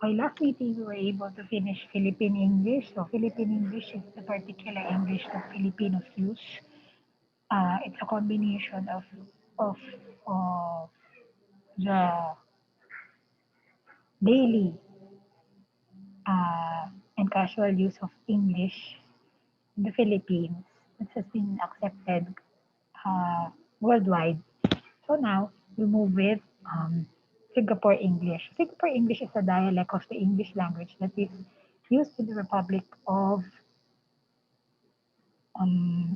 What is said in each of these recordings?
By last meeting, we were able to finish Philippine English. So Philippine English is the particular English that Filipinos use. It's a combination of, of the daily and casual use of English in the Philippines, which has been accepted uh, worldwide. So now we move with Singapore English. Singapore English is a dialect of the English language that is used in the Republic of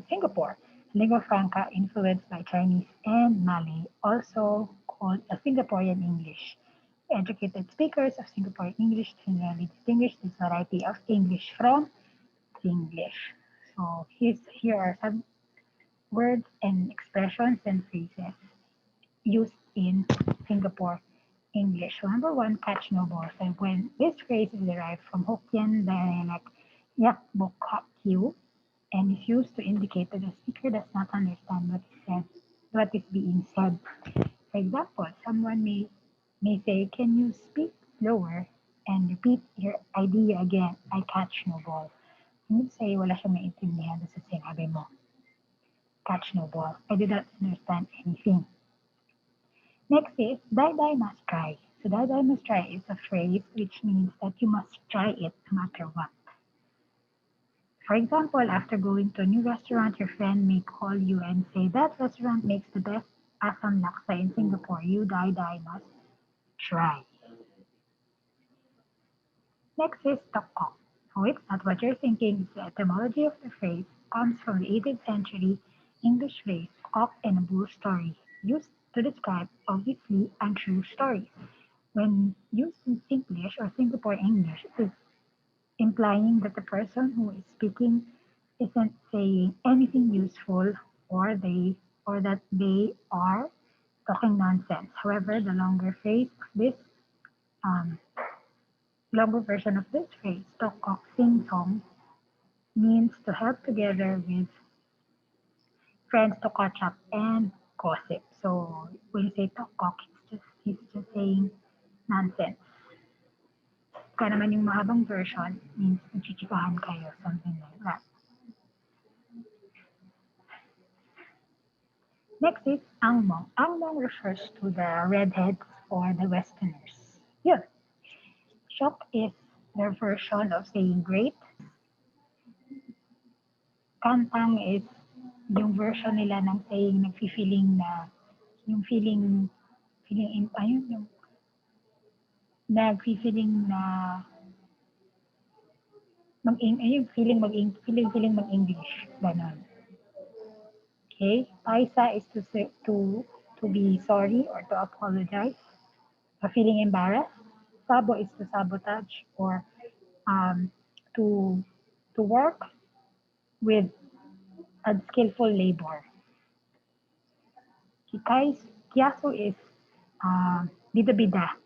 Singapore. Lingua franca influenced by Chinese and Malay, also called a Singaporean English. Educated speakers of Singapore English generally distinguish this variety of English from Singlish. So here are some words and expressions and phrases used in Singapore English. So number one, catch no balls. And when this phrase is derived from Hokkien dialect, yak bok kak kiu, and is used to indicate that the speaker does not understand what is being said. For example, someone may say, "Can you speak slower and repeat your idea again? I catch no ball." You would say, wala siyang maintindihan sa sinabi mo. Catch no ball. I did not understand anything. Next is, die die must try. So die die must try is a phrase which means that you must try it no matter what. For example, after going to a new restaurant, your friend may call you and say, "That restaurant makes the best asam laksa in Singapore. You die die must try." Next is tokok. Oh, it's not what you're thinking. The etymology of the phrase comes from the 18th century English phrase cock and a bull story, used to describe obviously untrue stories. When used in Singlish or Singapore English, it is implying that the person who is speaking isn't saying anything useful or that they are talking nonsense. However, the um, longer version of this phrase, tokok sing song, means to help together with friends to catch up and gossip. So when you say tokok, he's just saying nonsense. Kaya naman yung mahabang version means nagchichikahan kayo, something like that. Next is angmong. Angmong refers to the redheads or the westerners. Yun. Shock is their version of saying great. Kantang is yung version nila ng saying nagfi-feeling na yung ayun, yung nagfi-feeling na ayun, feeling mag-English. Ganon. Okay? Paisa is to be sorry or to apologize. Feeling embarrassed. Sabo is to sabotage or um, to to work with unskillful labor. Kiyasu is bida-bida.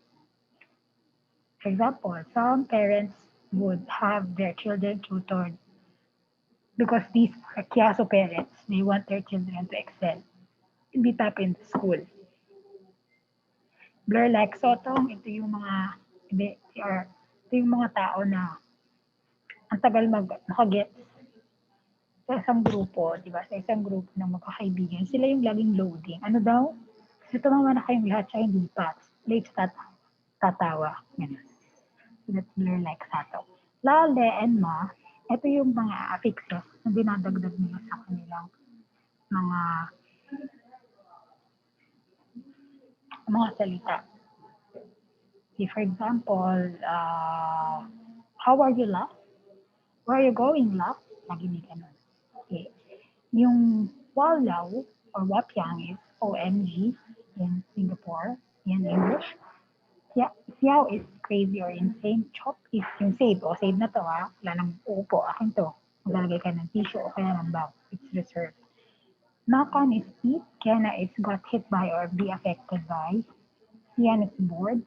For example, some parents would have their children tutored because these are kiyasu parents. They want their children to excel and be top in the school. Blur like sotong, ito yung mga tao na ang tagal makagets sa isang grupo, di ba? Sa isang grupo ng magkakaibigan, sila yung laging loading. Ano daw? Kasi tumawa na kayong lahat, siya hindi pa. Late tatawa. Ganun. So that's blur like sato. Lale and ma, ito yung mga affixes na dinadagdag nila sa kanilang mga salita. See, for example, how are you, love? Where are you going, love? Lagi may ganun. Okay. Yung walaw or wapyang is OMG in Singapore, in English. Siyaw is crazy or insane. Chop is yung save. O, save na to ha. Wala nang upo. Akin to. Maglalagay ka ng tissue o kaya ng bow. It's reserved. Makan is eat. Kena is got hit by or be affected by. Siyan is bored.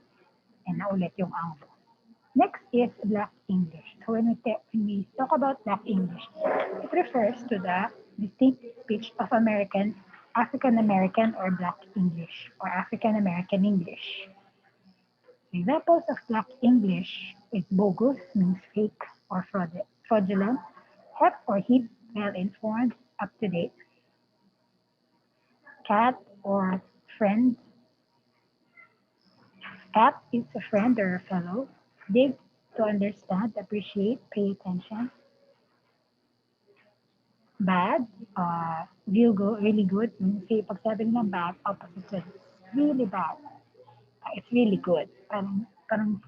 And naulit yung anglo. Next is Black English. So when we talk about Black English, it refers to the distinct speech of African American or Black English or African American English. Examples of black English is bogus, means fake or fraudulent, hep or hip, well informed, up to date, cat or friend. Cat is a friend or a fellow. Dig, to understand, appreciate, pay attention. Bad, real good, really good. Say, pag sabi ng bad, opposite is really bad. It's really good. Parang,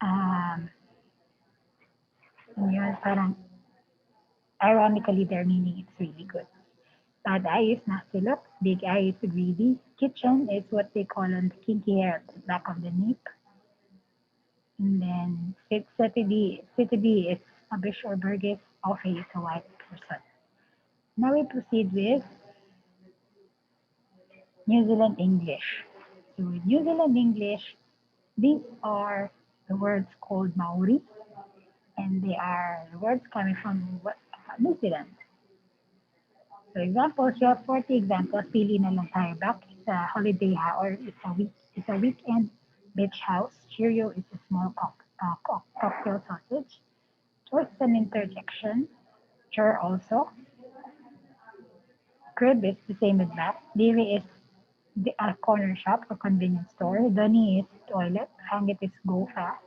um, yun, parang, ironically, their meaning it's really good. Bad eye is nasty look. Big eye is greedy. Kitchen is what they call on the kinky hair at the back of the neck. And then city B is a Bish or Burgess. Offe is a white person. Now we proceed with New Zealand English. So with New Zealand English, these are the words called Maori, and they are the words coming from New Zealand. So examples, you have 40 examples. Pili na lang tayo. Back is a holiday house or it's a weekend beach house. Cheerio is a small cocktail sausage. Choice is an interjection. Sure also. Crib is the same as that. Dairy is a corner shop or convenience store. Dunny is toilet. Hangit is go fast.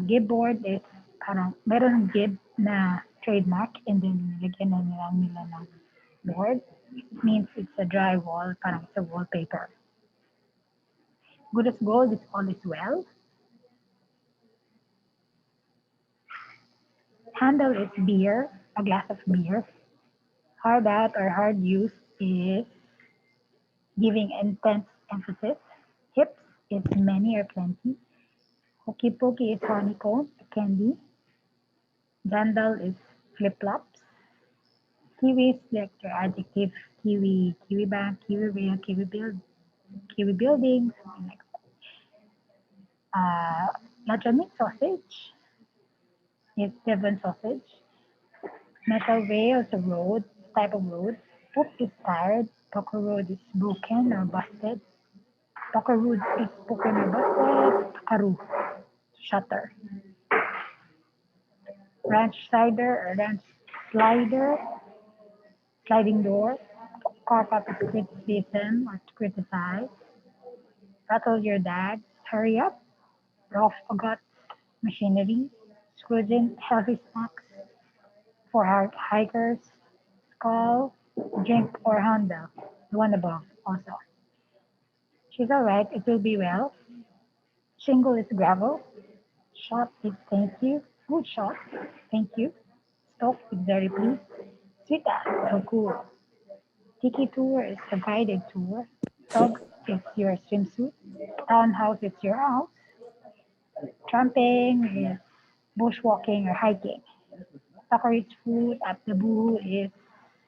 Gibboard is parang meron gib na trademark and then nilagyan na nila ng board. It means it's a drywall, parang it's a wallpaper. Good as gold is all is well. Handle is beer, a glass of beer. Hard out or hard use is giving intense emphasis. Hips is many or plenty. Hokey pokey is honeycomb, candy. Jandal is flip flops. Kiwi is like your adjective. Kiwi bank, kiwi rail, kiwi building, something like that. Nacho meat sausage is Devon sausage. Metal rail is a road, type of road. Poop is tired. Poker road is broken or busted. Poker road is broken or busted. Pakaru, shutter. Ranch cider or ranch slider, sliding door. Car pop is criticism or to criticize. Rattle your dad, hurry up. Rough forgot machinery. Scrooging healthy snacks for hikers. Call, drink, or handle. The one above also. She's alright, it will be well. Shingle is gravel. Shot is thank you. Good shot, thank you. Stop is very pleased. Sweeta, so cool. Tiki tour is a guided tour. Dog is your swimsuit. Townhouse is your house. Tramping is bushwalking or hiking. Soccer food at the boo is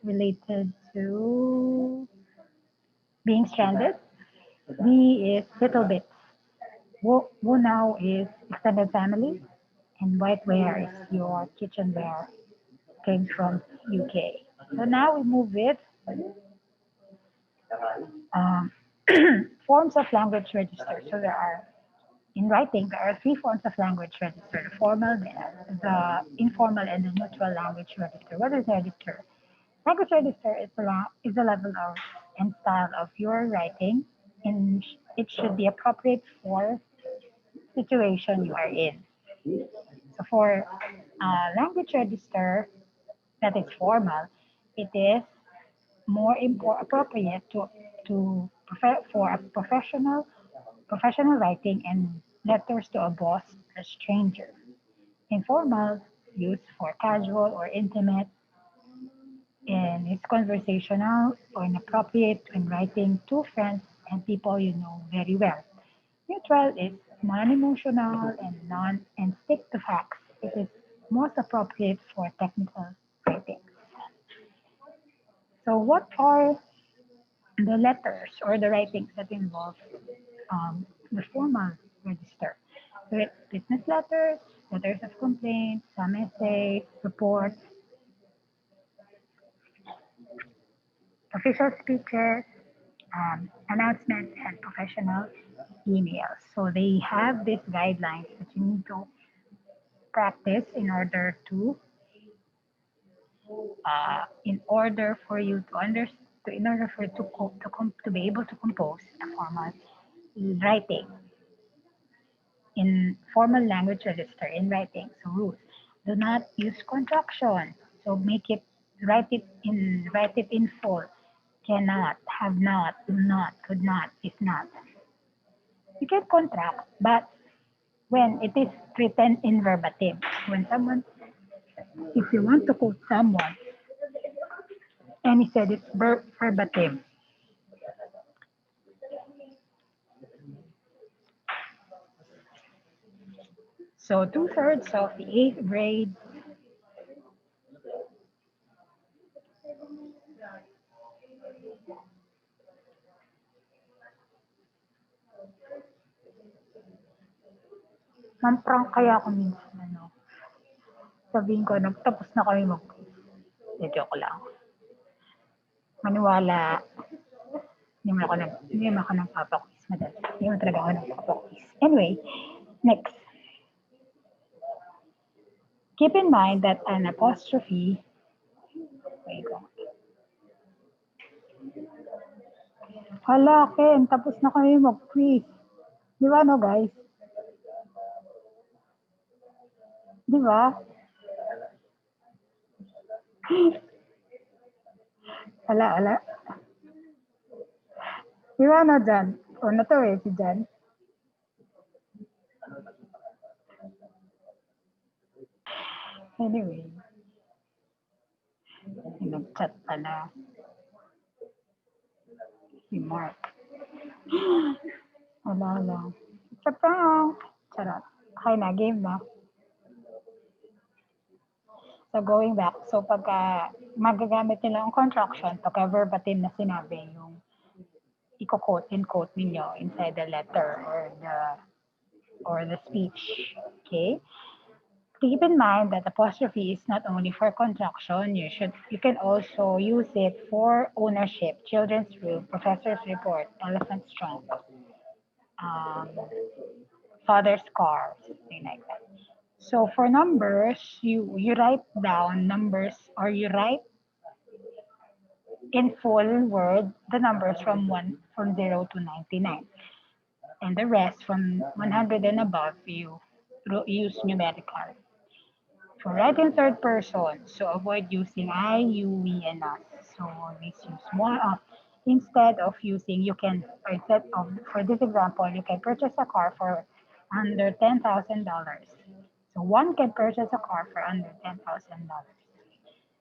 related to being stranded. We is little bit. Wo now is extended family. And whiteware is your kitchenware. Came from UK. So now we move with um, forms of language register. So there are in writing there are three forms of language register: the formal, the informal, and the neutral language register. What is register? Language register is the level of and style of your writing, and it should be appropriate for situation you are in. So for language register that is formal, it is more appropriate for a professional writing and letters to a boss, a stranger. Informal, used for casual or intimate, and it's conversational or inappropriate when writing to friends and people you know very well. Neutral is non-emotional and stick to facts. It is most appropriate for technical writing. So, what are the letters or the writings that involve the formal register? Business letters, letters of complaint, some essays, reports, official speeches, announcements, and professional emails. So they have these guidelines that you need to practice in order for you to understand, in order for you to be able to compose a formal writing in formal language register in writing. So rules: do not use contraction. So make it write it in full. Cannot, have not, do not, could not, is not. You can contract, but when it is written in verbatim, when someone, if you want to quote someone and he said it's verbatim, so 2/3 of the eighth grade, man-prank kaya ako minsan, ano, sabihin ko, nagtapos na kami mag-quiz. Joke lang. Maniwala, hindi mo ako nagpapaquiz, madali. Hindi mo talaga ako nagpapaquiz. Anyway, next. Keep in mind that an apostrophe, wait ko. Hala, Ken, tapos na kami mag-quiz. Di ba, no, guys? Di ba? Ala. Di ba, no, Jan? O, na to eh, si Jan. Anyway, nag-chat pala si Mark. Ala. It's a prank. Charot. Okay na, game na. So going back, so pagka magagamit nila ang contraction, pagka verbatim na sinabi, yung i-quote and quote ninyo inside the letter or the speech. Okay? Keep in mind that apostrophe is not only for contraction, you can also use it for ownership, children's room, professor's report, elephant's trunk, um, father's car, something like that. So for numbers, you write down numbers, or you write in full word the numbers from 0 to 99, and the rest from 100 and above you use numerical. For writing third person, so avoid using I, you, we, and us. So always use one of. Instead of using, you can, for this example, you can purchase a car for under $10,000. So one can purchase a car for under $10,000.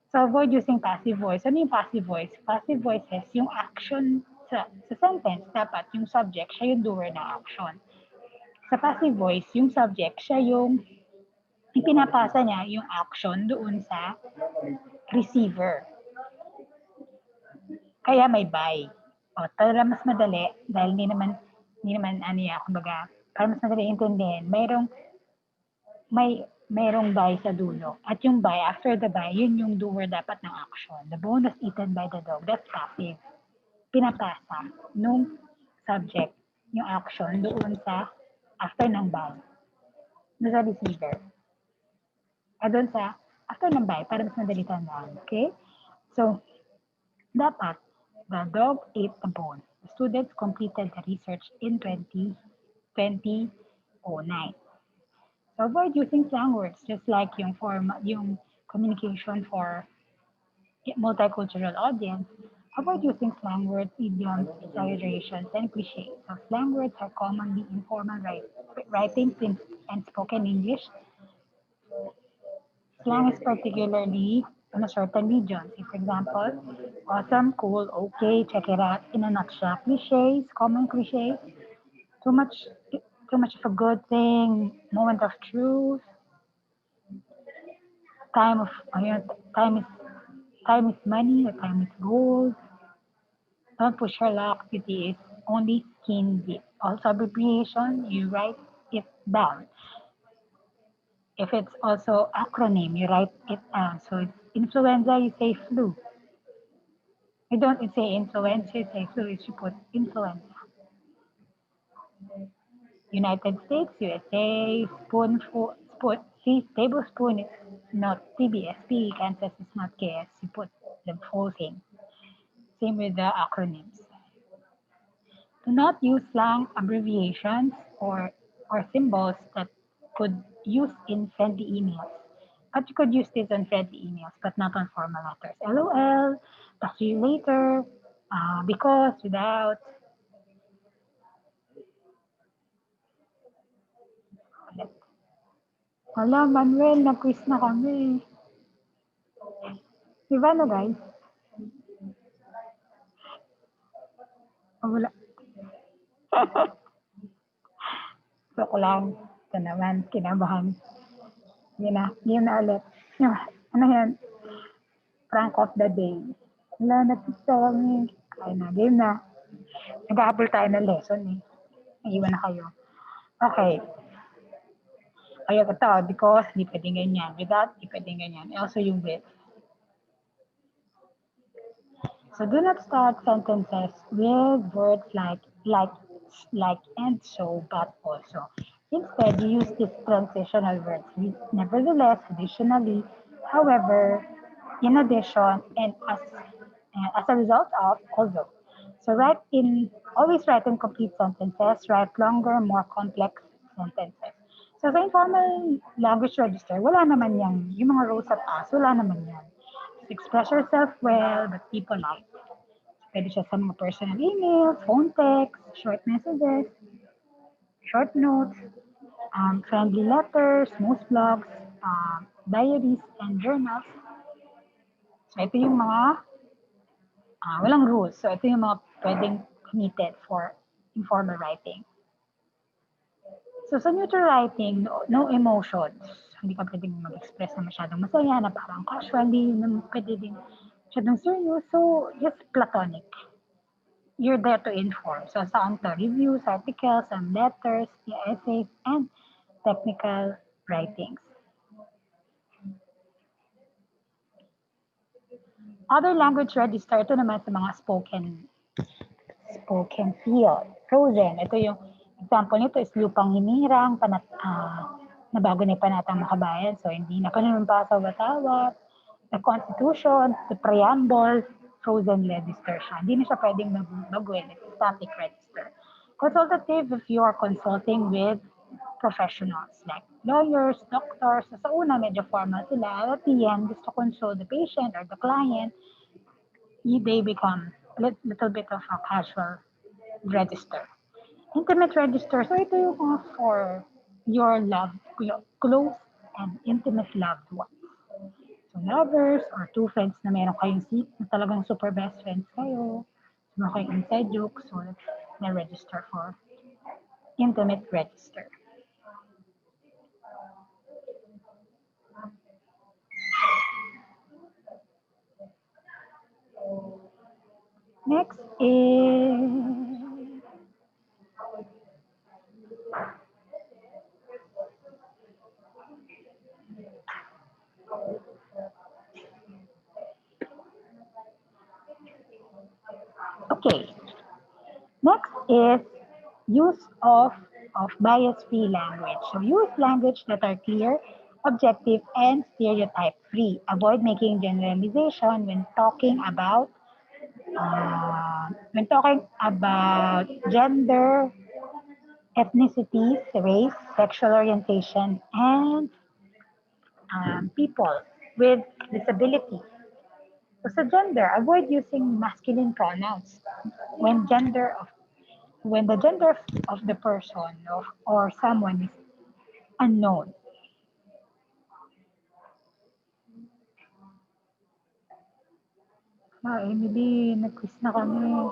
So avoid using passive voice. Ano yung passive voice? Passive voice is yung action sa sentence. Dapat yung subject, siya yung doer ng action. Sa passive voice, yung subject, siya yung ipinapasa niya yung action doon sa receiver. Kaya may by. O, para mas madali, dahil hindi naman ano yan, kumbaga, para mas madali intindihin, mayroong by sa dulo. At yung by, after the by, yun yung doer dapat ng action. The bone was eaten by the dog. That's passive. Pinapasa nung subject yung action doon sa after ng by. Doon sa receiver. Doon sa after ng by, para mas madali tandaan. Okay? So, dapat, the dog ate the bone. The students completed the research in 2009. So avoid using slang words, just like yung communication for multicultural audience. Avoid using slang words, idioms, exaggerations, and cliches. So slang words are commonly informal writing and spoken English. Slang is particularly in a certain region. See, for example, awesome, cool, okay, check it out. In a nutshell, cliches, common cliches. Too much, too much of a good thing. Moment of truth. Time of time is money, or time is gold. Don't push your luck. Beauty is only skin deep. Also abbreviation, you write it down. If it's also acronym, you write it down. So it's influenza, you say flu. You don't say influenza, you say flu. You should put influenza. United States, USA, spoon, see, tablespoon is not TBSP, Kansas is not KS, you put the whole thing. Same with the acronyms. Do not use slang abbreviations or symbols that could use in friendly emails. But you could use this on friendly emails, but not on formal letters. LOL, talk to you later, because, without. Hala, Manuel, nag-quiz na kami. Di ba na, guys? Wala. Joke lang. Ito naman, kinabahan. Yun na, game na ulit. Ano yan? Prank of the day. Wala, nag-quiz na kami. Kaya na, game na. Nag-aabol tayo ng lesson eh. Naiwan na kayo. Okay. Ayaw ko to because di pwedeng ganyan. Without, di pwedeng ganyan. Also yung with. So do not start sentences with words like and so, but also. Instead, you use these transitional words. Nevertheless, additionally, however, in addition, and as a result of, although. So always write in complete sentences, write longer, more complex sentences. So sa informal language register, wala naman yan. Yung mga rows at as, wala naman yan. Express yourself well, but be polite. Pwede siya sa mga personal email, phone text, short messages, short notes, friendly letters, most blogs, diaries, and journals. So ito yung mga walang rules. So ito yung mga pwedeng committed for informal writing. So sa neutral writing, no emotions. Hindi ka pwedeng mag-express na masyadong masaya, na parang casual, hindi naman pwede din masyadong serious. So just platonic. You're there to inform. So saan to? Reviews, articles, and letters, essays, and technical writings. Other language register, ito naman sa mga spoken field. Frozen, ito yung example nito is lupang hinirang, na bago ni Panatang Makabayan. So hindi na panunumpa sa watawat, the Constitution, the preamble, frozen register siya. Hindi na siya pwedeng baguhin. It's static register. Consultative if you are consulting with professionals like lawyers, doctors. So, sa una, medyo formal sila. At the end, just to consult the patient or the client, they become a little bit of a casual register. Intimate register. So, ito yung mga for your close and intimate loved ones. So, lovers or two friends na meron kayong na talagang super best friends kayo. Meron kayong inside jokes. So, that's the register for intimate register. Next is okay. Next is use of bias-free language. So use language that are clear, objective, and stereotype-free. Avoid making generalization when talking about gender, ethnicity, race, sexual orientation, and people with disability. So sa gender, avoid using masculine pronouns when when the gender of the person or someone is unknown. Emily, nag-quiz na kami.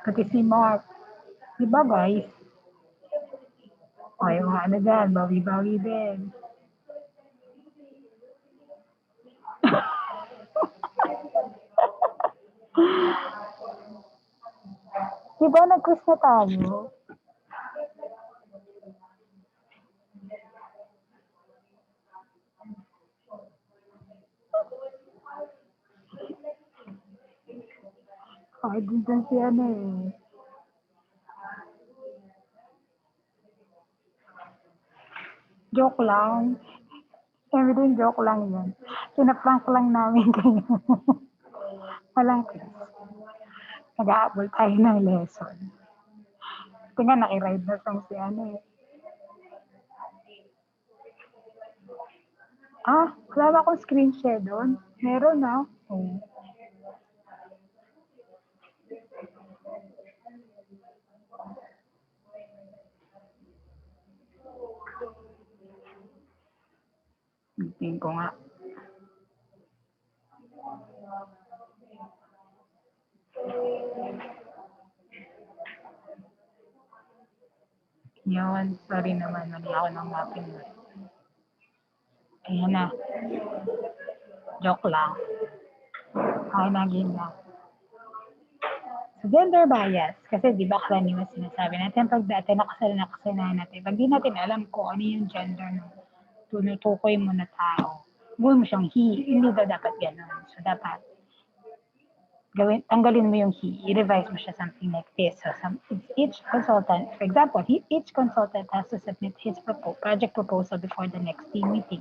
Pati si Mark. Di ba guys? O, yung mga ano dyan, bawi-bawi din. Di ba nag-quiz na tayo? Hard din dyan si ano eh. Joke lang. Sabi din, joke lang yun. Pinaprank lang namin kayo. Walang quiz. Nag-aabol tayo ng lesson. Ito nga, nakiride na song si ano eh. Wala ba akong screen share doon? Meron na. Oh. Tingin ko nga. Yun, sorry naman, mali ako ng mapping. Ayan na. Joke lang. Okay, naging na. So, gender bias. Kasi di ba karaniwan sinasabi natin pag dati nakasanayan natin. Pag di natin alam kung ano yung gender ng tunutukoy mo na tao, gawin mo siyang he. Hindi daw dapat gano'n. So, dapat tanggalin mo yung he, i-revise mo siya something like this. So each consultant, for example, each consultant has to submit his project proposal before the next team meeting.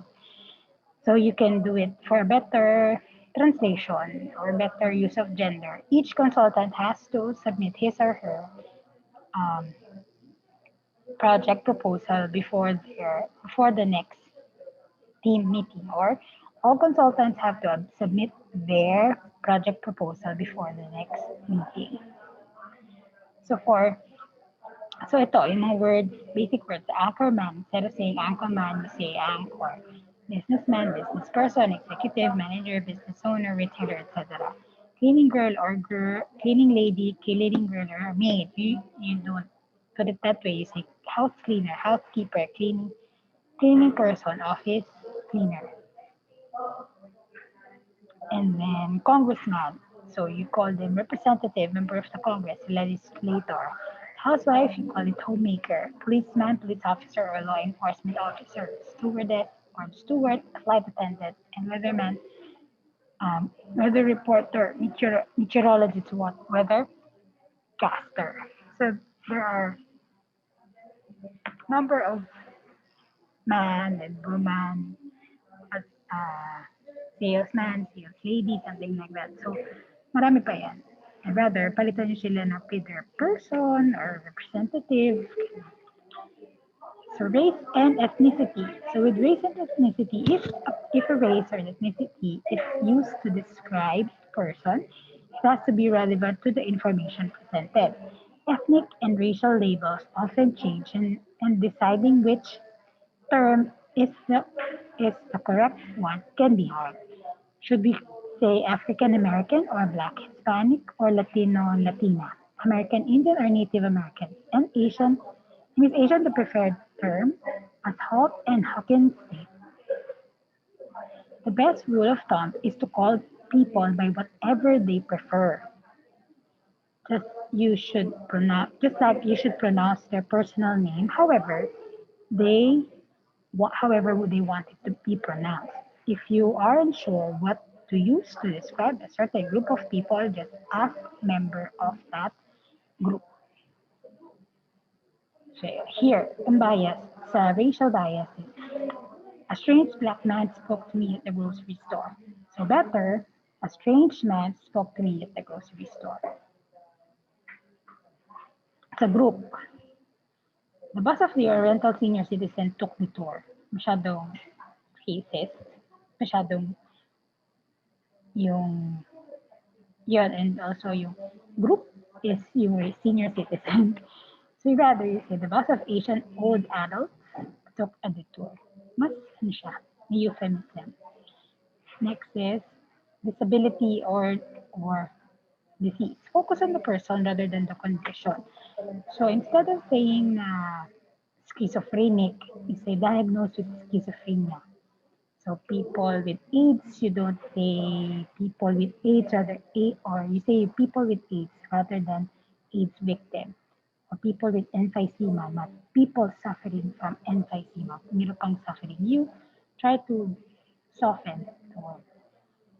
So you can do it for a better translation or better use of gender. Each consultant has to submit his or her project proposal before the next team meeting, or all consultants have to submit their project proposal before the next meeting. So ito, yung mga words, basic words, anchorman, instead of saying anchorman, you say anchor. Businessman, business person, executive, manager, business owner, retailer, etc. Cleaning girl or cleaning lady, cleaning girl or maid. You don't put it that way. You say house cleaner, housekeeper, cleaning person, office cleaner. And then congressman. So you call them representative, member of the Congress, legislator. Housewife, you call it homemaker. Policeman, police officer, or law enforcement officer. Stewardess, or steward, flight attendant. And weatherman, weather reporter, meteorologist, what? Weather caster. So there are number of man and woman, uh, salesman, sales lady, something like that. So, marami pa yan. I'd rather palitan nyo sila ng either person or representative. So, race and ethnicity. So, with race and ethnicity, if a race or ethnicity is used to describe a person, it has to be relevant to the information presented. Ethnic and racial labels often change, and deciding which term is the correct one can be hard. Should we say African American or Black Hispanic or Latino Latina? American Indian or Native American? And Asian, is Asian the preferred term? As Holt and Hawkins state, the best rule of thumb is to call people by whatever they prefer. Just like you should pronounce their personal name, they however would they want it to be pronounced. If you are unsure what to use to describe a certain group of people, just ask member of that group. So here, ang bias, sa racial biases, a strange black man spoke to me at the grocery store. So better, a strange man spoke to me at the grocery store. Sa group, the bus of the Oriental senior citizen took the tour. Masyadong racist, masyadong yung yun, and also yung group is yung senior citizen. So rather you say the bus of Asian old adults took a detour. Mas ano siya, may euphemism. Next is disability or disease. Focus on the person rather than the condition. So instead of saying schizophrenic, you say diagnosed with schizophrenia. So people with AIDS, you don't say people with AIDS or you say people with AIDS rather than AIDS victim. Or people with emphysema, not people suffering from emphysema. Meron pang suffering. You try to soften the word.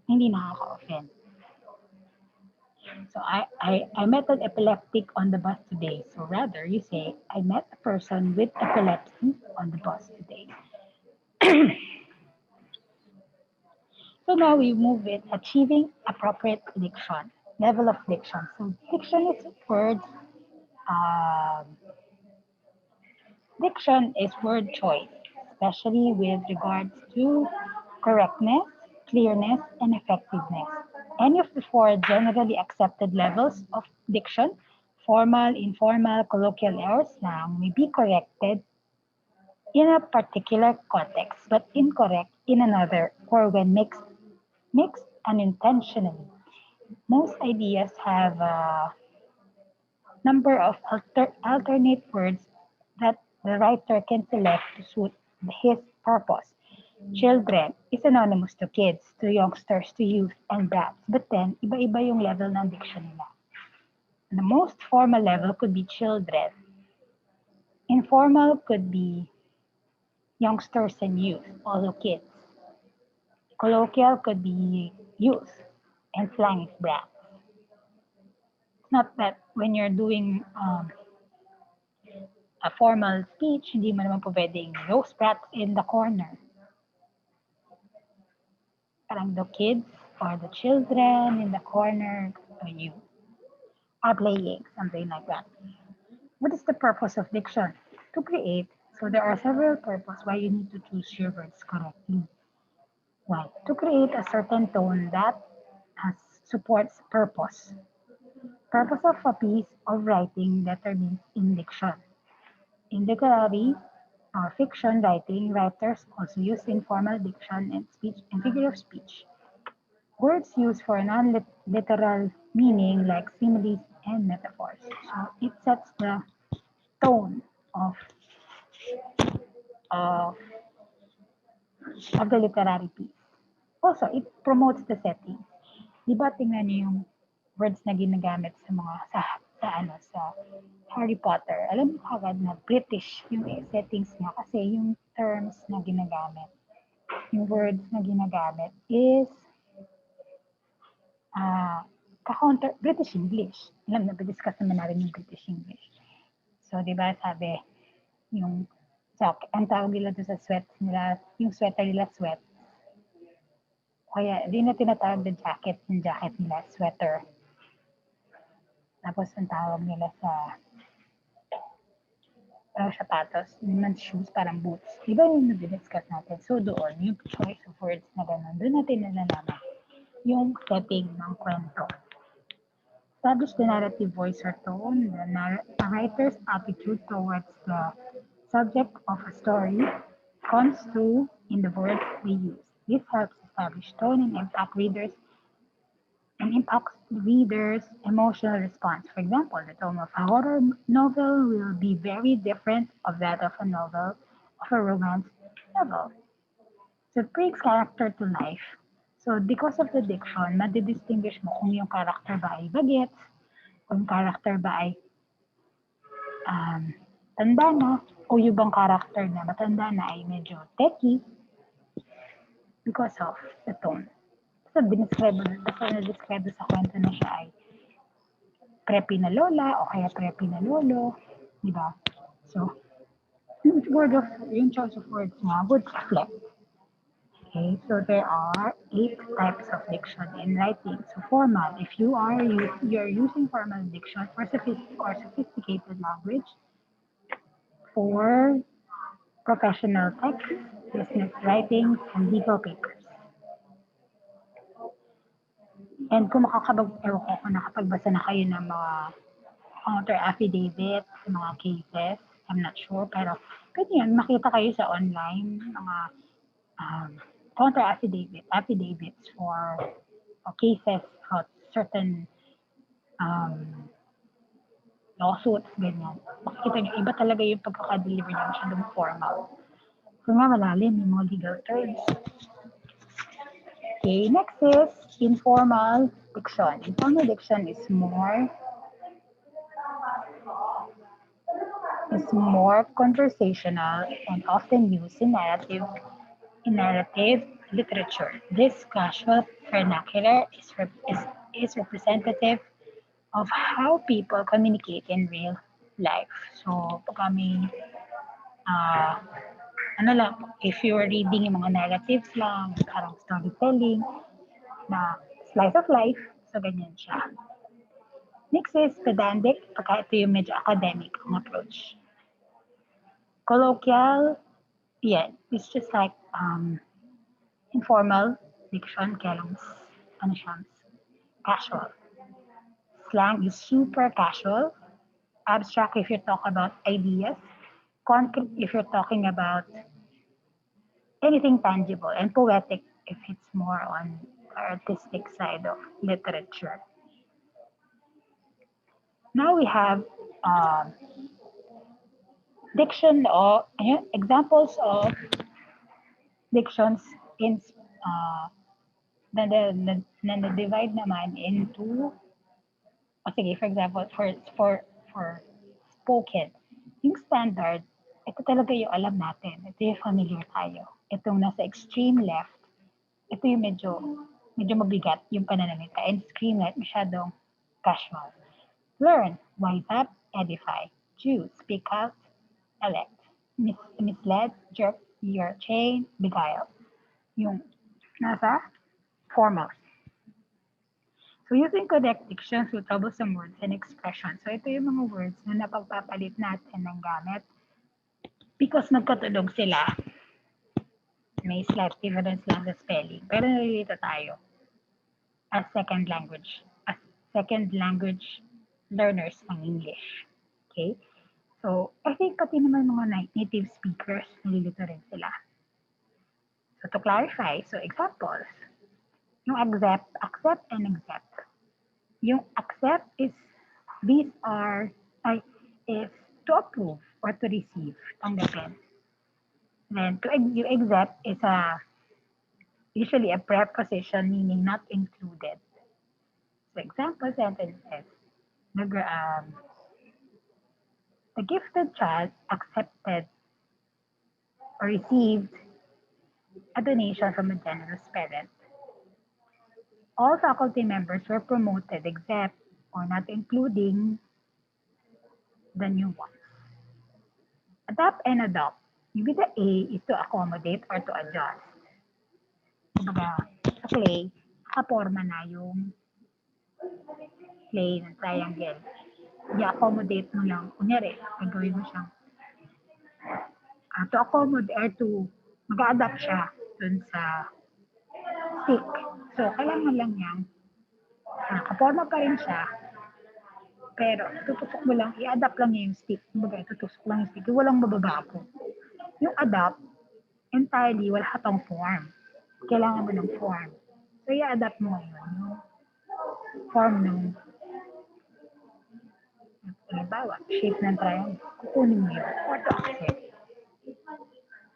Hindi nakaka-offend. So I met an epileptic on the bus today. So rather you say, I met a person with epilepsy on the bus today. So now we move with achieving appropriate diction, level of diction. So diction is words, um, diction is word choice, especially with regards to correctness, clearness, and effectiveness. Any of the four generally accepted levels of diction, formal, informal, colloquial, or slang, may be corrected in a particular context, but incorrect in another, or when mixed unintentionally. Most ideas have a number of alternate words that the writer can select to suit his purpose. Children is synonymous to kids, to youngsters, to youth, and brats. But then, iba-iba yung level ng diction nila. The most formal level could be children. Informal could be youngsters and youth, also kids. Colloquial could be youth, and slang is brats. It's not that when you're doing a formal speech, hindi mo naman po pwedeng those brats in the corner. Parang the kids or the children in the corner or you are playing, something like that. What is the purpose of diction? To create. So there are several purposes why you need to choose your words correctly. Why? To create a certain tone that has, supports purpose. Purpose of a piece of writing determines in diction. In literary or fiction writing, writers also use informal diction and speech and figure of speech. Words used for non-literal meaning like similes and metaphors. So it sets the tone of, of the literary piece. Also, it promotes the setting. Di ba tingnan niyo yung words na ginagamit sa mga sa Harry Potter. Alam mo kagad na British yung settings niya kasi yung terms na ginagamit, yung words na ginagamit is ka-counter British English. Alam na, discuss naman natin yung British English. So, di ba sabi, yung ang tawag nila doon sa sweat nila, yung sweater nila sweat. Kaya, di na tinatawag na jacket, yung jacket nila, sweater. Tapos, ang tawag nila sa sapatos, yung shoes, parang boots. Di ba yung na-discuss natin? So, doon, yung choice of words na gano'n, doon natin nalalaman yung setting ng kwento. Establish the narrative voice or tone, the narrator's attitude towards the subject of a story comes through in the words they use. This helps establish tone and impacts the reader's emotional response. For example, the tone of a horror novel will be very different of that of a novel of a romance novel. So it brings character to life. So because of the diction, madidistinguish mo kung yung character ba ay bagets, kung yung character ba ay tanda na, o yung bang character na matanda na ay medyo techy because of the tone. So, na-describe sa kwento na siya ay preppy na lola o kaya preppy na lolo, di ba? So, yung choice of words niya would reflect. Okay, so there are 8 types of diction in writing. So formal, if you're using formal diction for sophisticated language, for professional text, business writing, and legal papers. And kung nakapagbasa na kayo ng mga counter affidavit, mga cases, I'm not sure, pero pwede yan, makita kayo sa online, mga counter affidavits for cases about certain lawsuits, ganyan. Makikita nyo, iba talaga yung pagkaka-deliver niya, masyadong formal. So nga, malalim yung mga legal terms. Okay, next is informal diction. Informal diction is more conversational and often used in narrative literature. This casual vernacular is representative of how people communicate in real life. So, pag may ano lang, if you're reading yung mga narratives lang, parang storytelling, na slice of life, so ganyan siya. Next is pedantic, pagka ito yung medyo academic ang approach. Colloquial, yeah, it's just like informal diction, kaya lang, ano siya, casual. Slang is super casual. Abstract if you talk about ideas. Concrete if you're talking about anything tangible. And poetic if it's more on the artistic side of literature. Now we have diction or examples of dictions in uh, na divide naman into, sige, for example, for spoken, yung standard, ito talaga yung alam natin. Ito yung familiar tayo. Itong nasa extreme left, ito yung medyo mabigat yung pananalita. And extreme right, masyadong casual. Learn, wise up, edify. Choose, speak out, elect. Misled, jerk your chain, beguile. Yung nasa formal. So using correct diction, suitable some words and expressions. So ito yung mga words na napagpapalit natin ng gamit because magkatulog sila. May slight difference lang sa spelling. Pero nalilito tayo as second language learners ng English. Okay? So, I think pati naman mga native speakers, nalilito rin sila. So, to clarify, so examples, yung accept and accept. Yung accept is, is to approve or to receive, tanggapin. Then, you accept is usually a preposition meaning not included. So, example sentences, the gifted child accepted or received a donation from a generous parent. All faculty members were promoted except or not including the new ones. Adapt and adopt. Yung with the A is to accommodate or to adjust. Kumbaga, sa play, nakaporma na yung play ng triangle. I-accommodate mo lang. Kunyari, gagawin mo siyang to accommodate or to mag-adapt siya dun sa stick. So, kailangan lang niyang nakaporma pa rin siya, pero tutusok mo lang, i-adapt lang niya yung stick. Kumbaga, tutusok lang yung stick. Walang mababago. Yung adapt, entirely, wala hatang form. Kailangan mo ng form. So, i-adapt mo ngayon yung form ng halimbawa, shape ng triangle. Kukunin mo yun or to accept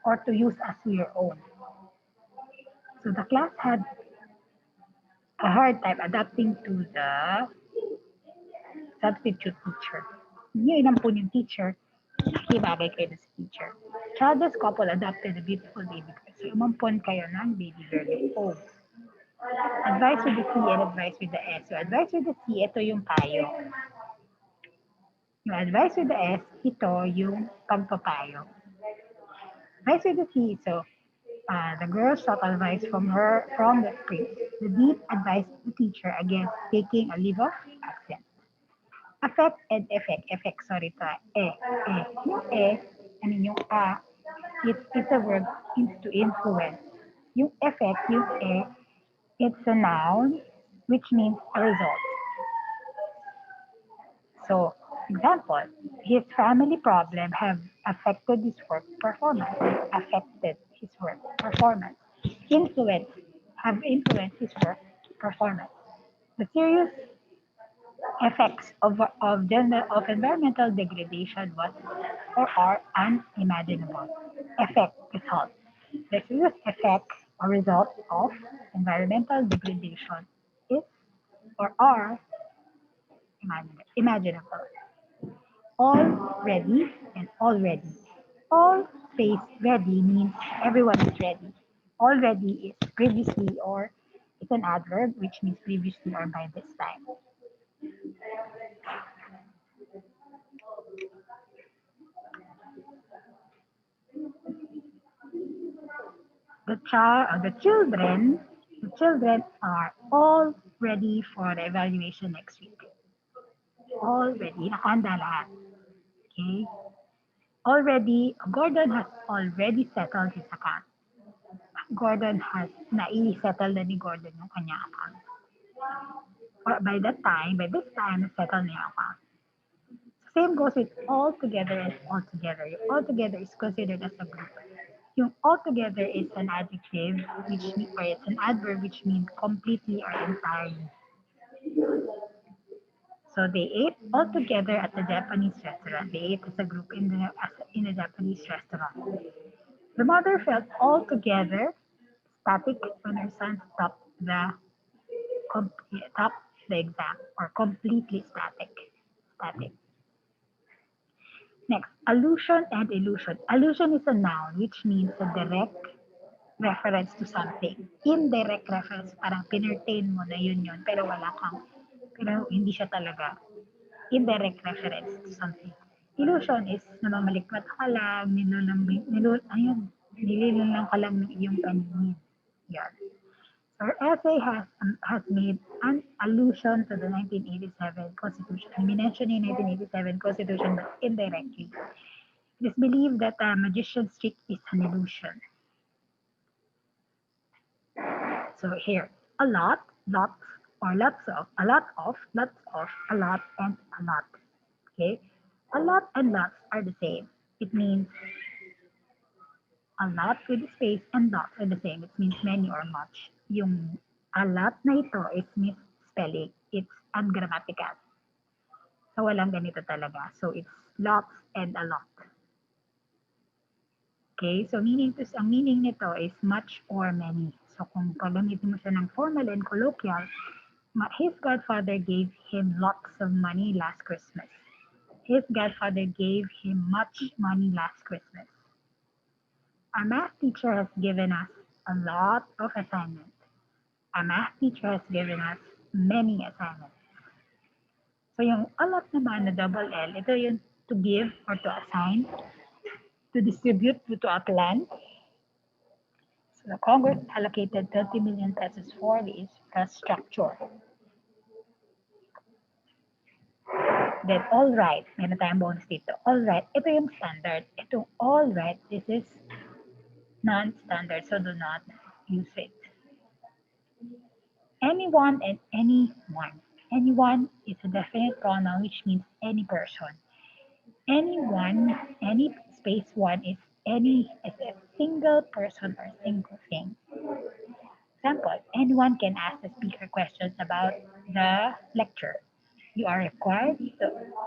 or to use as your own. So, the class had a hard time adapting to the substitute teacher. Hindi inampun yung teacher, nakibagay kayo sa teacher. Childless couple adopted a beautiful baby girl. So, umampon kayo ng baby girl yung pose. Advice with the C and advice with the S. So, advice with the C, ito yung payo. Yung advice with the S, ito yung pagpapayo. Advice with the C, so, the girl sought advice from the prince. The deep advice the teacher against taking a leave of absence. Affect and effect, sorry, Yung yung it's a verb to influence. Yung effect, yung it's a noun, which means a result. So, example, his family problem have affected his work performance. Influence have influenced his work performance. The serious effects of environmental degradation was or are unimaginable. Effect, result. The serious effect or result of environmental degradation is or are imaginable. Already and already. All space ready means everyone is ready. Already is previously or it's an adverb which means previously or by this time. the children are all ready for the evaluation next week. Already, nakahanda lahat. Okay? Already, Gordon has already settled his account. Gordon has nai-settle na ni Gordon yung kanyang account. Or by this time, settle na yung account. Same goes with all together and all together. Yung all together is considered as a group. Yung all together is an adjective, or it's an adverb which means completely or entirely. So they ate all together at the Japanese restaurant. They ate as a group in a Japanese restaurant. The mother felt altogether static when her son topped the exam, or completely static. Static. Next, allusion and illusion. Allusion is a noun which means a direct reference to something. Indirect reference, parang pinirtain mo na yun, pero pero hindi siya talaga. Indirect reference to something. Illusion is namamalikmat ka lang, nililang ka lang ng iyong paningin. Yan. Our essay has made an allusion to the 1987 Constitution. I mentioned in 1987 Constitution, but indirectly. It is believed that a magician's trick is an illusion. So here, a lot, lots, or lots of, a lot of, a lot, and a lot. Okay? A lot and lots are the same. It means a lot with space and lots are the same. It means many or much. Yung a lot na ito is misspelling. It's ungrammatical. So walang ganito talaga. So it's lots and a lot. Okay, so ang meaning nito is much or many. So kung gagamitin mo siya ng formal and colloquial, his godfather gave him lots of money last Christmas. His godfather gave him much money last Christmas. Our math teacher has given us a lot of assignments. Our math teacher has given us many assignments. So yung a lot naman na double L, ito yung to give or to assign, to distribute, to plan. So the Congress allocated 30 million pesos for the infrastructure. Then all right, meron tayong bonus dito. All right, ito yung standard. Itong all right, this is non-standard, so do not use it. Anyone and anyone. Anyone is a definite pronoun which means any person. Anyone, any space one is a single person or single thing. Example, anyone can ask the speaker questions about the lecture. You are required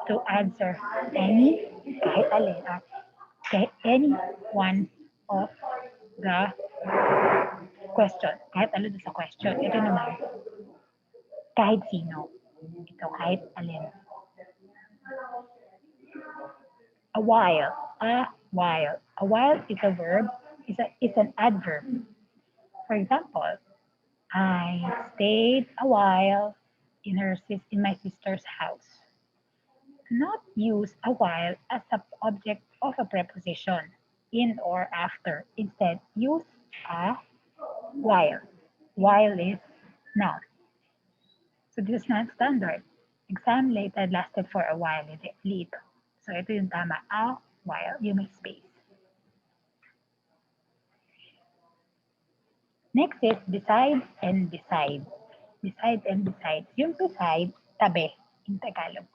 to answer kahit alin, any one of the question. Kahit alin sa question. Ito naman, kahit sino. Ito, kahit alin. A while. A while is a verb. It's an adverb. For example, I stayed a while in my sister's house. Do not use a while as the object of a preposition, in or after. Instead, use a while. While is noun. So this is not standard. Exam later lasted for a while. Lito. So ito yung tama. A while. You may space. Next is beside and beside. Beside and beside. Yung beside, tabi in Tagalog.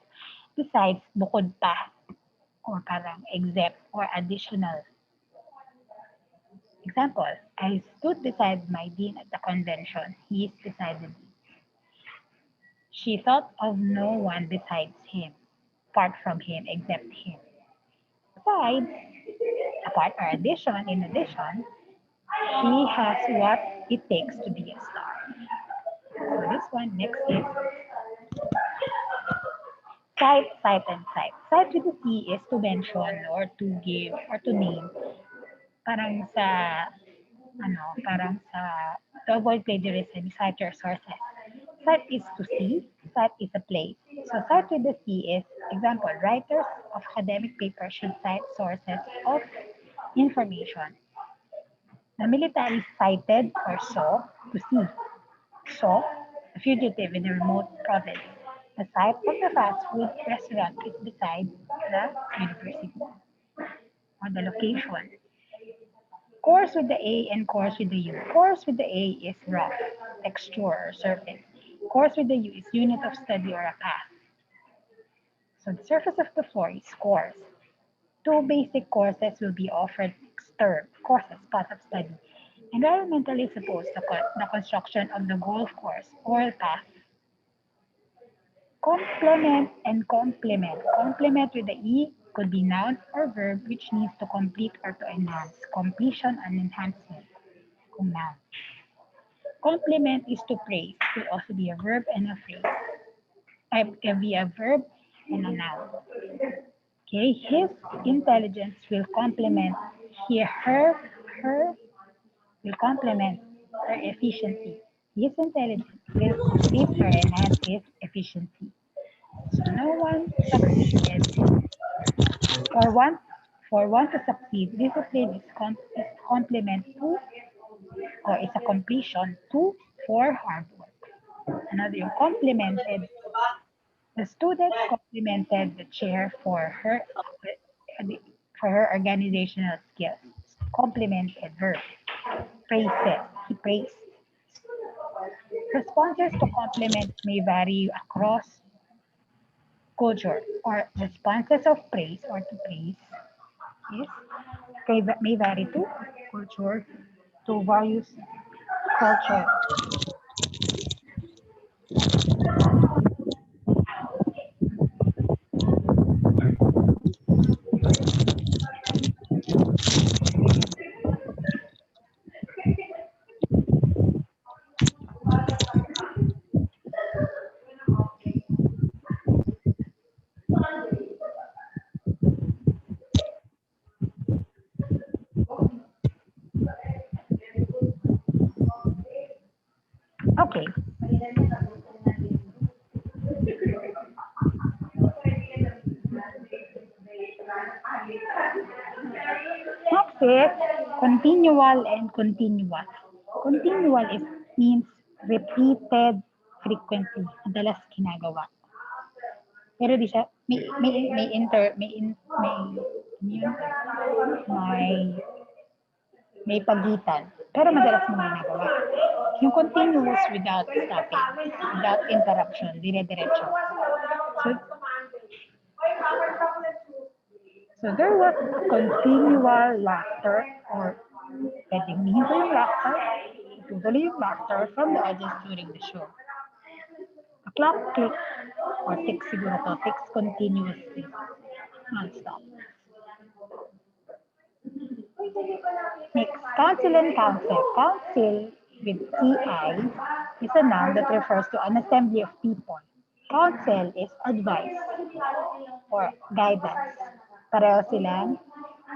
Besides, bukod pa. Or parang except or additional. Example, I stood beside my dean at the convention. He is beside the dean. She thought of no one besides him, apart from him, except him. Besides, apart or in addition, she has what it takes to be a star. So this one, next is cite, and cite. Cite with the C is to mention or to give or to name. Parang sa to avoid plagiarism, cite your sources. Cite is to see, cite is a place. So cite with the C is, example, writers of academic papers should cite sources of information. The military sighted or saw, to see, saw a fugitive in a remote province. The site of the fast food restaurant is beside the university, or the location. Course with the A and course with the U. Course with the A is rough, texture, or surface. Course with the U is unit of study or a path. So the surface of the floor is course. Two basic courses will be offered next term. Courses, path of study. Environmentally suppose the construction of the golf course or path. Complement and complement. Complement with the E could be noun or verb which needs to complete or to enhance. Completion and enhancement. Kung noun. Complement is to praise. It could also be a verb and a phrase. It can be a verb and a noun. Okay, his intelligence will complement her will complement her efficiency. His intelligence will complete or enhance his efficiency. So no one succeeded. For one for one to succeed, discipline is complement to or is a completion to for hard work. Another yung complemented. The students complimented the chair for her organizational skills. Complimented verb. Praises. He praised. Responses to compliments may vary across culture, or responses of praise or to praise is may vary to culture, to various culture. Okay. Next is continual and continuous. Continual is means repeated frequently, madalas ginagawa. Pero di siya, may inter, may, may pagitan. Pero madalas mo ginagawa. Yung continuous without stopping, without interruption, dire-diretso. So, so there was continual laughter or pwedeng mihinto yung laughter, tutuloy yung laughter from the audience during the show. A clock clicked or ticks siguro to, ticks continuously, non-stop. Next, counsel and counsel. Counsel with CI is a noun that refers to an assembly of people. Counsel is advice or guidance. Pareho silang,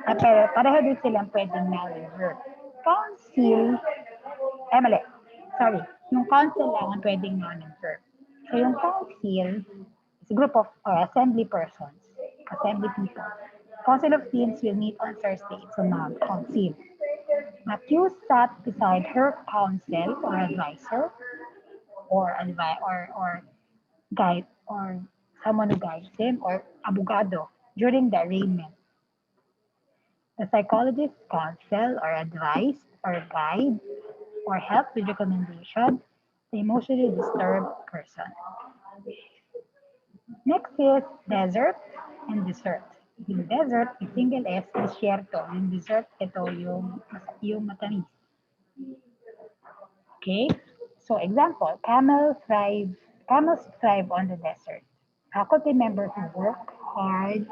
pareho din silang pwedeng noun and verb. Counsel, mali. Sorry. Yung counsel lang ang pwedeng noun and verb. So yung council is a group of or assembly persons, assembly people. Council of Teens will meet on Thursday. It's a noun, council. Matthew sat beside her counsel or advisor or guide or someone who guides him or abogado during the arraignment. The psychologist counsel or advise or guide or help with recommendation the emotionally disturbed person. Next is desert and dessert. Yung desert, yung single S, desierto. Yung dessert, ito yung matamis. Okay? So example, camels thrive on the desert. Faculty members who work hard.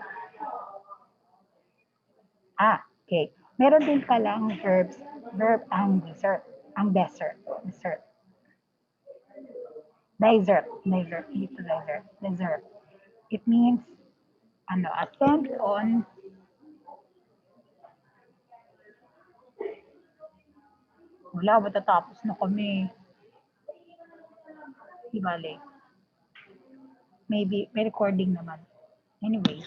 Okay. Meron din palang verb ang desert. Ang desert. Desert. Desert. It means ascend on wala, matatapos na kami. Di bale. Maybe, may recording naman. Anyway.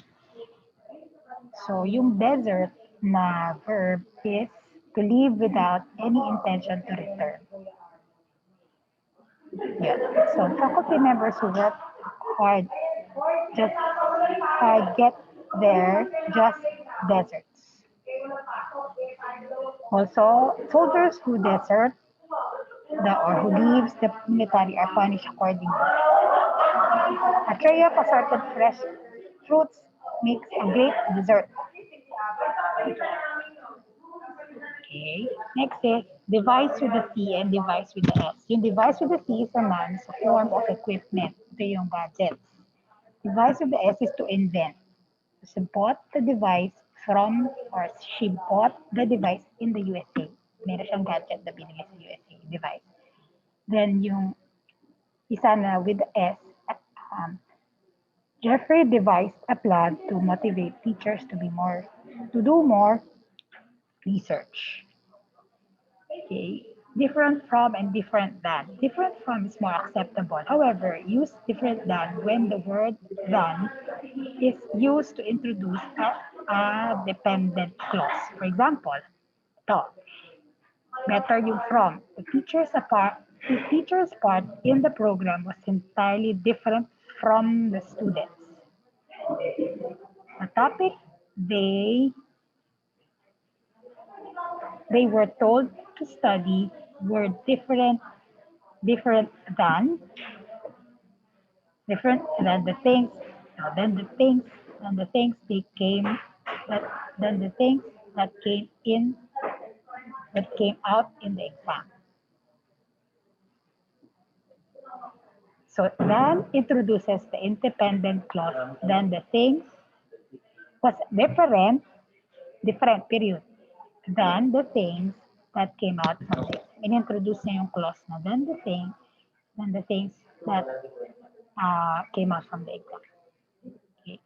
So, yung desert na verb is to leave without any intention to return. Yeah. So faculty members who work hard just get there just deserts. Also, soldiers who desert or who leaves the military are punished accordingly. A tray of assorted fresh fruits makes a great dessert. Okay. Next is device with the C and device with the S. Yung device with the C is a noun, sa form of equipment. Ito yung gadgets. Device with the S is to invent. She bought the device from, or she bought the device in the USA. Meron siyang gadget na binili sa USA, device. Then yung isa na with the S, um, Jeffrey devised a plan to motivate teachers to do more research. Okay. Different from and different than. Different from is more acceptable. However, use different than when the word than is used to introduce a dependent clause. For example, ito, better yung from. The teacher's part in the program was entirely different from the students. The topic they were told to study were different than the things than the things they came that than the things that came out in the exam. So then introduces the independent clause. Then the things was different period than the things that came out from it. Inintroduce niya yung clause na than the things that came out from the exam. Okay.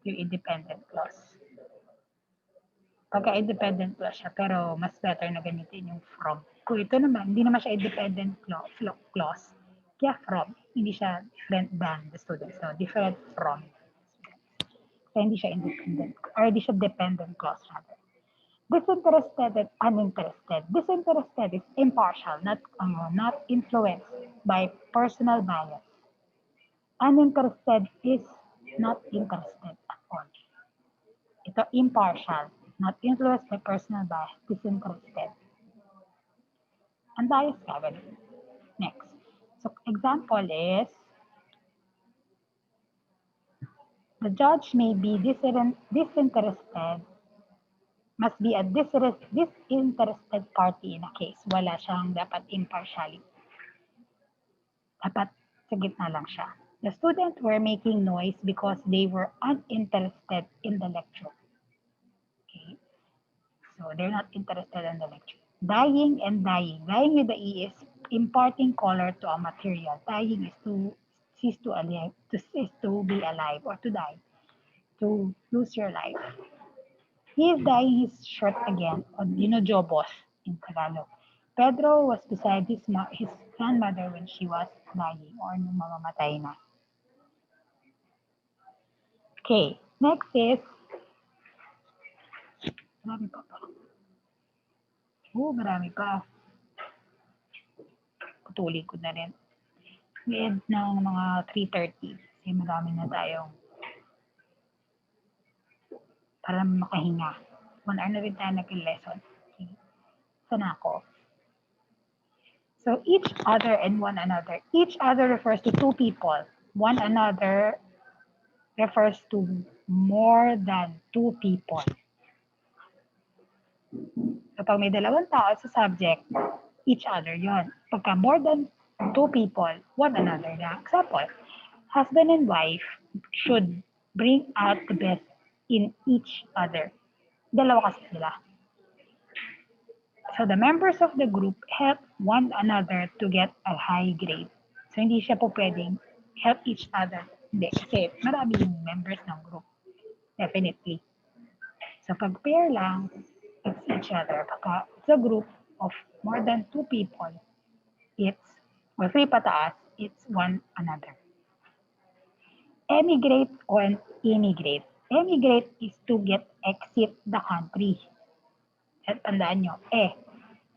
Yung independent clause. Pagka-independent clause siya, pero mas better na gamitin yung from. Kung ito naman, hindi naman siya independent clause. Kaya from, hindi siya different than the students. So, different from. Kaya hindi siya independent, or hindi siya dependent clause rather. Disinterested and uninterested. Disinterested is impartial, not influenced by personal bias. Uninterested is not interested at all. Ito, impartial, not influenced by personal bias, disinterested. Unbiased ka, ganun. Next. So, example is, the judge may be disinterested, must be a disinterested party in a case. Wala siyang dapat impartiality. Dapat sa gitna lang siya. The students were making noise because they were uninterested in the lecture. Okay. So they're not interested in the lecture. Dyeing and dyeing. Dyeing with the E is imparting color to a material. Dyeing is to cease to be alive or to die, to lose your life. He is dyeing his shirt again, o dinojobos in Tagalog. Pedro was beside his grandmother when she was dying or nung mamamatay na. Okay, next is, marami pa pa. Marami pa. Putulin ko na rin. We end ng mga 3:30. Kasi marami na tayong para makahinga. 1 hour na rin tayo nag-lesson. Okay. Sana ako. So each other and one another. Each other refers to two people. One another refers to more than two people. Kapag may dalawang tao sa subject, each other yon. Pagka more than two people, one another na. Example, husband and wife should bring out the best in each other. Dalawa kasi sila. So the members of the group help one another to get a high grade. So hindi siya po pwedeng help each other. Hindi, kasi maraming members ng group. Definitely. So pag pair lang, it's each other. Pagka it's a group of more than two people, it's, or three pataas, it's one another. Emigrate or immigrate. Emigrate is to exit the country. At tandaan nyo,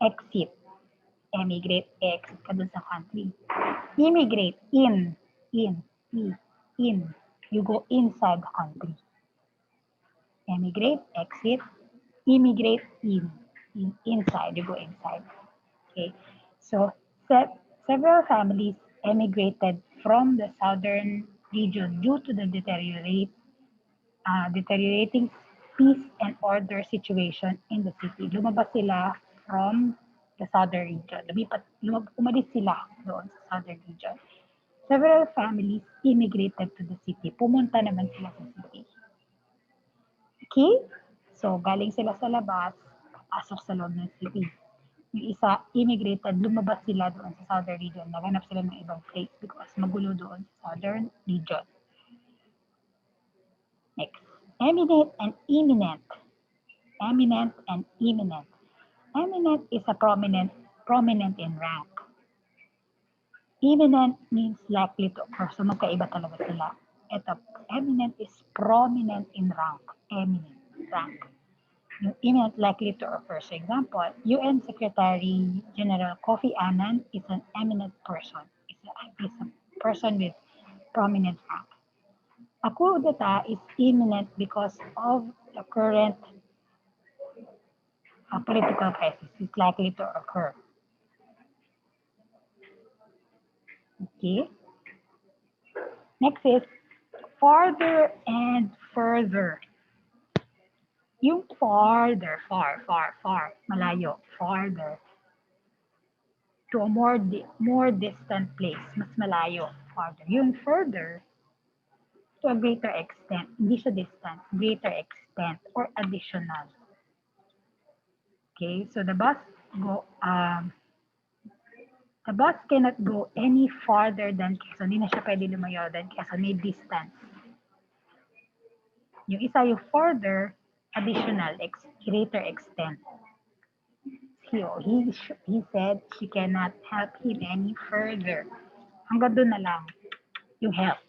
exit. Emigrate, exit ka dun sa country. Immigrate, in, in. You go inside the country. Emigrate, exit. Immigrate, inside. You go inside. Okay. So, several families emigrated from the southern region due to the deteriorating peace and order situation in the city. Lumabas sila from the southern region. Umalis sila doon sa southern region. Several families immigrated to the city. Pumunta naman sila sa city. Okay? So, galing sila sa labas, pasok sa loob ng city. Yung isa, immigrated, lumabas sila doon sa southern region. Naghanap sila ng ibang place because magulo doon sa southern region. Next, eminent and imminent. Eminent and imminent. Eminent is a prominent in rank. Imminent means likely to occur. So magkaiba talaga sila. Ito, eminent is prominent in rank. Eminent, rank. Yung imminent likely to occur. So example, UN Secretary General Kofi Annan is an eminent person. Is a person with prominent rank. A coup d'etat is imminent because of the current political crisis. It's likely to occur. Okay. Next is farther and further. Yung farther, far, malayo, farther. To a more distant place, mas malayo, farther. Yung further, to a greater extent, hindi siya distant, greater extent or additional. Okay, so the bus cannot go any farther than Quezon. Hindi na siya pwede lumayo than Quezon, may distance. Yung isa yung further, additional, greater extent. He said she cannot help him any further. Hanggang doon na lang yung help.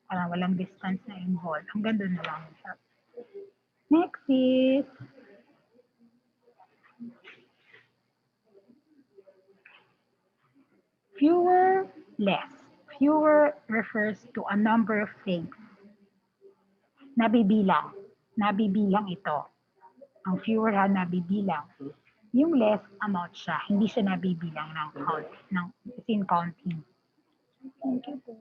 Parang walang distance na involved. Hanggang doon na lang yung help. Next is fewer, less. Fewer refers to a number of things. Nabibilang. Nabibilang ito. Ang fewer ha, nabibilang. Yung less amount siya, hindi siya nabibilang ng count, in counting. Thank you po.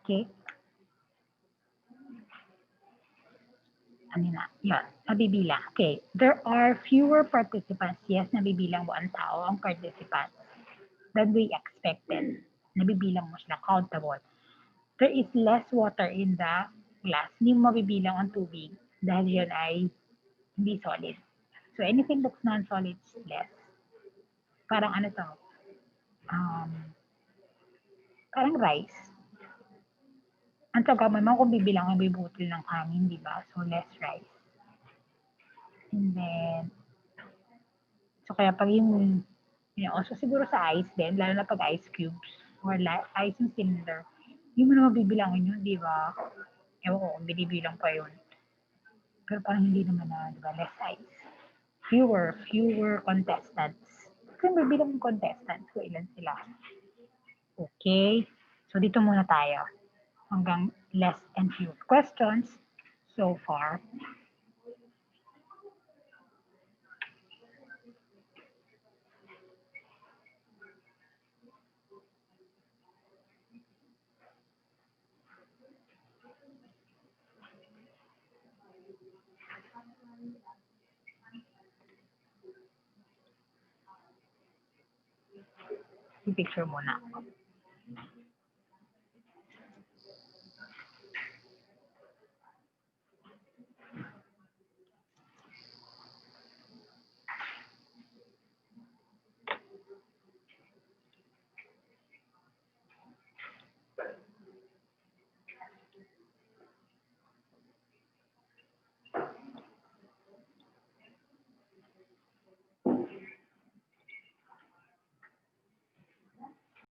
Okay. Ano na? Yun. Nabibilang. Okay. There are fewer participants. Yes, nabibilang mo ang tao, ang participants, than we expected. Nabibilang mo sila. Countable. There is less water in the glass. Hindi mo mabibilang ang tubig dahil yun ay hindi solid. So, anything that's non-solid is less. Parang ano to? Parang rice. Ang taga mo naman kung bibilang ang bibutil ng kanin, di ba? So, less rice. And then, so kaya pag yung, also siguro sa ice din, lalo na pag ice cubes or ice in cylinder, hindi mo na mabibilangin yun, di ba? Ewan ko kung binibilang pa yun. Pero parang hindi naman na, di ba? Less ice. Fewer contestants. Kung bibilang ng contestants, so ilan sila? Okay. So, dito muna tayo. Hanggang less and fewer questions so far. I-picture muna.